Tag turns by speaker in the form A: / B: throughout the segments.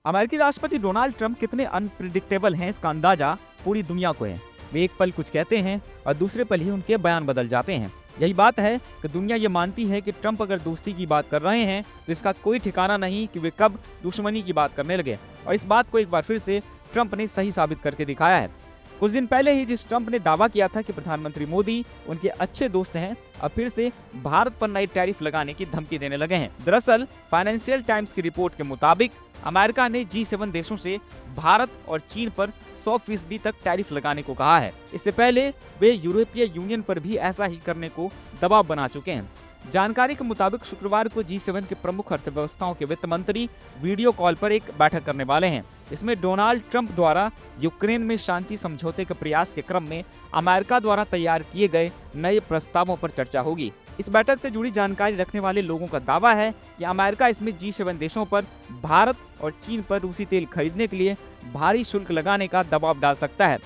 A: अमेरिकी राष्ट्रपति Donald Trump कितने अनप्रिडिक्टेबल हैं, इसका अंदाजा पूरी दुनिया को है। वे एक पल कुछ कहते हैं और दूसरे पल ही उनके बयान बदल जाते हैं। यही बात है कि दुनिया ये मानती है कि ट्रंप अगर दोस्ती की बात कर रहे हैं तो इसका कोई ठिकाना नहीं कि वे कब दुश्मनी की बात करने लगे। और इस बात को एक बार फिर से ट्रंप ने सही साबित करके दिखाया है। कुछ दिन पहले ही जिस ट्रंप ने दावा किया था कि प्रधानमंत्री मोदी उनके अच्छे दोस्त हैं, अब फिर से भारत पर नई टैरिफ लगाने की धमकी देने लगे हैं। दरअसल फाइनेंशियल टाइम्स की रिपोर्ट के मुताबिक अमेरिका ने G7 देशों से भारत और चीन पर 100% तक टैरिफ लगाने को कहा है। इससे पहले वे यूरोपीय यूनियन पर भी ऐसा ही करने को दबाव बना चुके हैं। जानकारी के मुताबिक शुक्रवार को G7 के प्रमुख अर्थव्यवस्थाओं के वित्त मंत्री वीडियो कॉल पर एक बैठक करने वाले हैं। इसमें डोनाल्ड ट्रंप द्वारा यूक्रेन में शांति समझौते के प्रयास के क्रम में अमेरिका द्वारा तैयार किए गए नए प्रस्तावों पर चर्चा होगी। इस बैठक से जुड़ी जानकारी रखने वाले लोगों का दावा है कि अमेरिका इसमें G7 देशों पर भारत और चीन पर रूसी तेल खरीदने के लिए भारी शुल्क लगाने का दबाव डाल सकता है।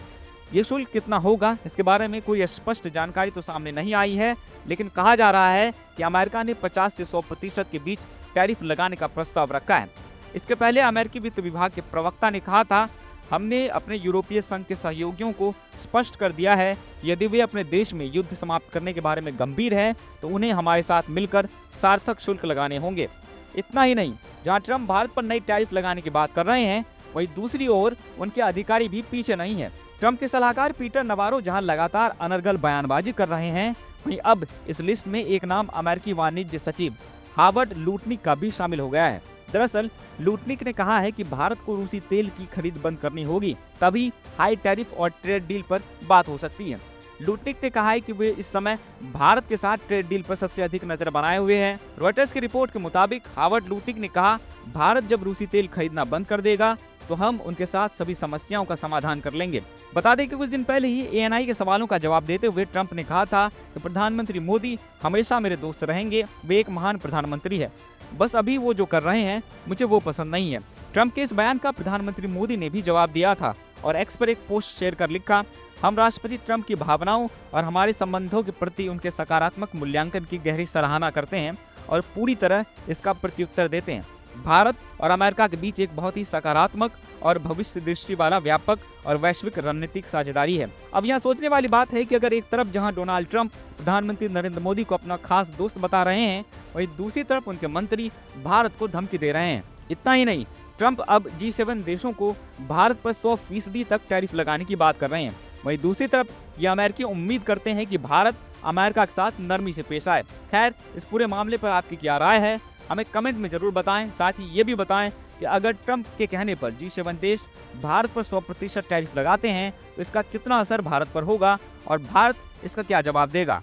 A: ये शुल्क कितना होगा, इसके बारे में कोई स्पष्ट जानकारी तो सामने नहीं आई है, लेकिन कहा जा रहा है कि अमेरिका ने 50 से 100% के बीच टैरिफ लगाने का प्रस्ताव रखा है। इसके पहले अमेरिकी वित्त विभाग के प्रवक्ता ने कहा था, हमने अपने यूरोपीय संघ के सहयोगियों को स्पष्ट कर दिया है कि यदि वे अपने देश में युद्ध समाप्त करने के बारे में गंभीर हैं, तो उन्हें हमारे साथ मिलकर सार्थक शुल्क लगाने होंगे। इतना ही नहीं, जहां ट्रंप भारत पर नई टैरिफ लगाने की बात कर रहे हैं, वहीं दूसरी ओर उनके अधिकारी भी पीछे नहीं है। ट्रंप के सलाहकार पीटर नवारो जहां लगातार अनर्गल बयानबाजी कर रहे हैं, वहीं अब इस लिस्ट में एक नाम अमेरिकी वाणिज्य सचिव हावर्ड लुटनिक का भी शामिल हो गया है। दरअसल लुटनिक ने कहा है कि भारत को रूसी तेल की खरीद बंद करनी होगी, तभी हाई टैरिफ और ट्रेड डील पर बात हो सकती है। लुटनिक ने कहा है कि वे इस समय भारत के साथ ट्रेड डील पर सबसे अधिक नजर बनाए हुए हैं। रॉयटर्स की रिपोर्ट के मुताबिक हावर्ड लुटनिक ने कहा, भारत जब रूसी तेल खरीदना बंद कर देगा तो हम उनके साथ सभी समस्याओं का समाधान कर लेंगे। बता दें कि कुछ दिन पहले ही ANI के सवालों का जवाब देते हुए ट्रंप ने कहा था कि प्रधानमंत्री मोदी हमेशा मेरे दोस्त रहेंगे, वे एक महान प्रधानमंत्री है, बस अभी वो जो कर रहे हैं मुझे वो पसंद नहीं है। ट्रंप के इस बयान का प्रधानमंत्री मोदी ने भी जवाब दिया था और एक्स पर एक पोस्ट शेयर कर लिखा, हम राष्ट्रपति ट्रंप की भावनाओं और हमारे संबंधों के प्रति उनके सकारात्मक मूल्यांकन की गहरी सराहना करते हैं और पूरी तरह इसका प्रत्युत्तर देते हैं। भारत और अमेरिका के बीच एक बहुत ही सकारात्मक और भविष्य दृष्टि वाला व्यापक और वैश्विक रणनीतिक साझेदारी है। अब यहाँ सोचने वाली बात है कि अगर एक तरफ जहाँ डोनाल्ड ट्रंप प्रधानमंत्री नरेंद्र मोदी को अपना खास दोस्त बता रहे हैं, वहीं दूसरी तरफ उनके मंत्री भारत को धमकी दे रहे हैं। इतना ही नहीं, ट्रंप अब G7 देशों को भारत पर 100% तक टैरिफ लगाने की बात कर रहे हैं। वहीं दूसरी तरफ ये अमेरिकी उम्मीद करते हैं कि भारत अमेरिका के साथ नरमी से पेश आए। खैर, इस पूरे मामले पर आपकी क्या राय है, हमें कमेंट में जरूर बताएं। साथ ही ये भी बताएं कि अगर ट्रंप के कहने पर G7 देश भारत पर 100% टैरिफ लगाते हैं तो इसका कितना असर भारत पर होगा और भारत इसका क्या जवाब देगा।